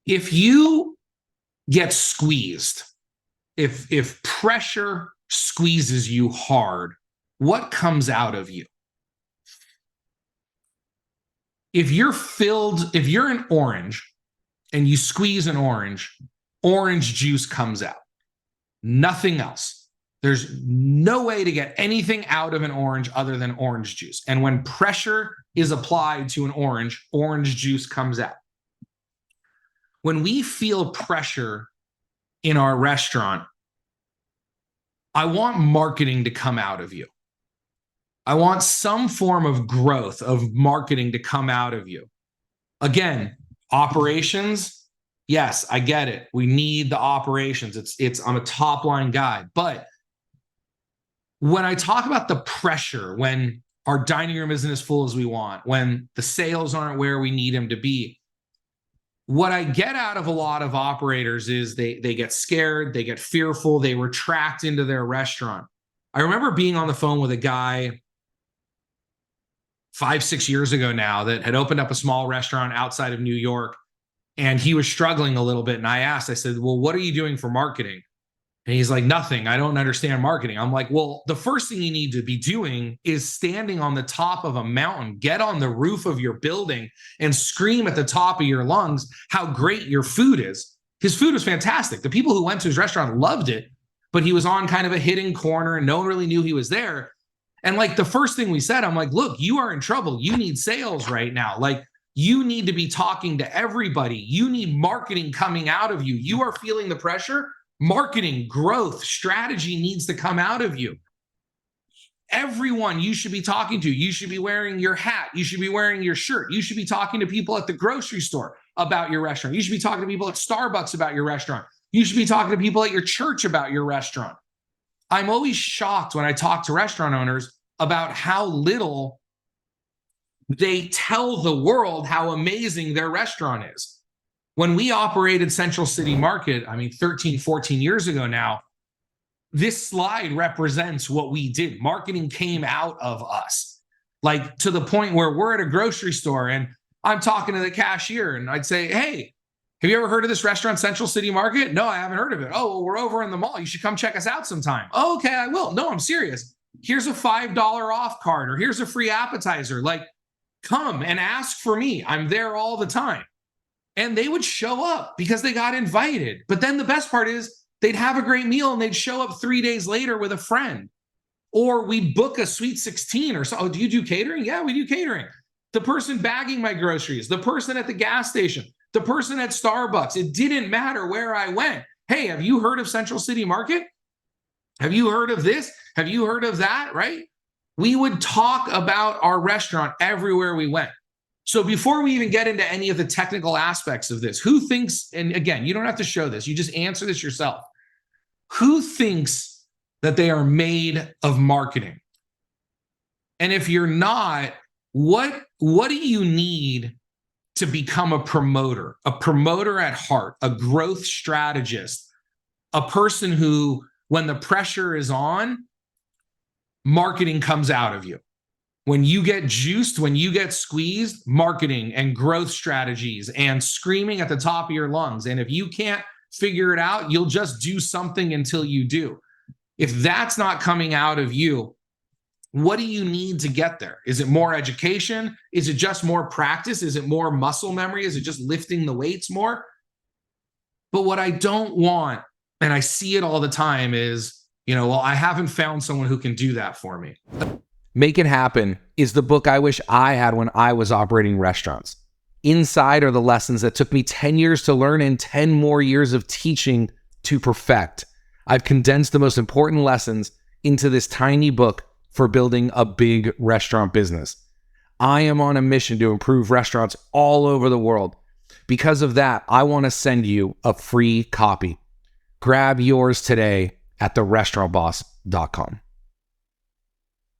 If you get squeezed, if pressure squeezes you hard, what comes out of you? If you're an orange and you squeeze an orange juice comes out. Nothing else. There's no way to get anything out of an orange other than orange juice. And when pressure is applied to an orange juice comes out. When we feel pressure in our restaurant, I want marketing to come out of you. I want some form of growth of marketing to come out of you. Again, operations, yes, I get it. We need the operations. I'm a top line guy. But when I talk about the pressure, when our dining room isn't as full as we want, when the sales aren't where we need them to be, what I get out of a lot of operators is they get scared, they get fearful, they retract into their restaurant. I remember being on the phone with a guy 5-6 years ago now that had opened up a small restaurant outside of New York, and he was struggling a little bit. And I said, well, what are you doing for marketing? And he's like, nothing. I don't understand marketing. I'm like, well, the first thing you need to be doing is standing on the top of a mountain, get on the roof of your building and scream at the top of your lungs how great your food is. His food was fantastic. The people who went to his restaurant loved it, but he was on kind of a hidden corner and no one really knew he was there. And like the first thing we said, I'm like, look, you are in trouble. You need sales right now. Like, you need to be talking to everybody. You need marketing coming out of you. You are feeling the pressure. Marketing, growth, strategy needs to come out of you. Everyone you should be talking to, you should be wearing your hat. You should be wearing your shirt. You should be talking to people at the grocery store about your restaurant. You should be talking to people at Starbucks about your restaurant. You should be talking to people at your church about your restaurant. I'm always shocked when I talk to restaurant owners about how little they tell the world how amazing their restaurant is. When we operated Central City Market, 13, 14 years ago now, this slide represents what we did. Marketing came out of us, like to the point where we're at a grocery store and I'm talking to the cashier and I'd say, hey, have you ever heard of this restaurant, Central City Market? No, I haven't heard of it. Oh, well, we're over in the mall. You should come check us out sometime. Oh, okay, I will. No, I'm serious. Here's a $5 off card, or here's a free appetizer. Like, come and ask for me. I'm there all the time. And they would show up because they got invited. But then the best part is they'd have a great meal and they'd show up 3 days later with a friend. Or we'd book a Sweet 16 or so. Oh, do you do catering? Yeah, we do catering. The person bagging my groceries, the person at the gas station, the person at Starbucks. It didn't matter where I went. Hey, have you heard of Central City Market? Have you heard of this? Have you heard of that? Right? We would talk about our restaurant everywhere we went. So before we even get into any of the technical aspects of this, who thinks, and again, you don't have to show this, you just answer this yourself. Who thinks that they are made of marketing? And if you're not, what do you need to become a promoter at heart, a growth strategist, a person who, when the pressure is on, marketing comes out of you. When you get juiced, when you get squeezed, marketing and growth strategies and screaming at the top of your lungs. And if you can't figure it out, you'll just do something until you do. If that's not coming out of you, what do you need to get there? Is it more education? Is it just more practice? Is it more muscle memory? Is it just lifting the weights more? But what I don't want, and I see it all the time, is, well, I haven't found someone who can do that for me. Make It Happen is the book I wish I had when I was operating restaurants. Inside are the lessons that took me 10 years to learn and 10 more years of teaching to perfect. I've condensed the most important lessons into this tiny book for building a big restaurant business. I am on a mission to improve restaurants all over the world. Because of that, I want to send you a free copy. Grab yours today at therestaurantboss.com.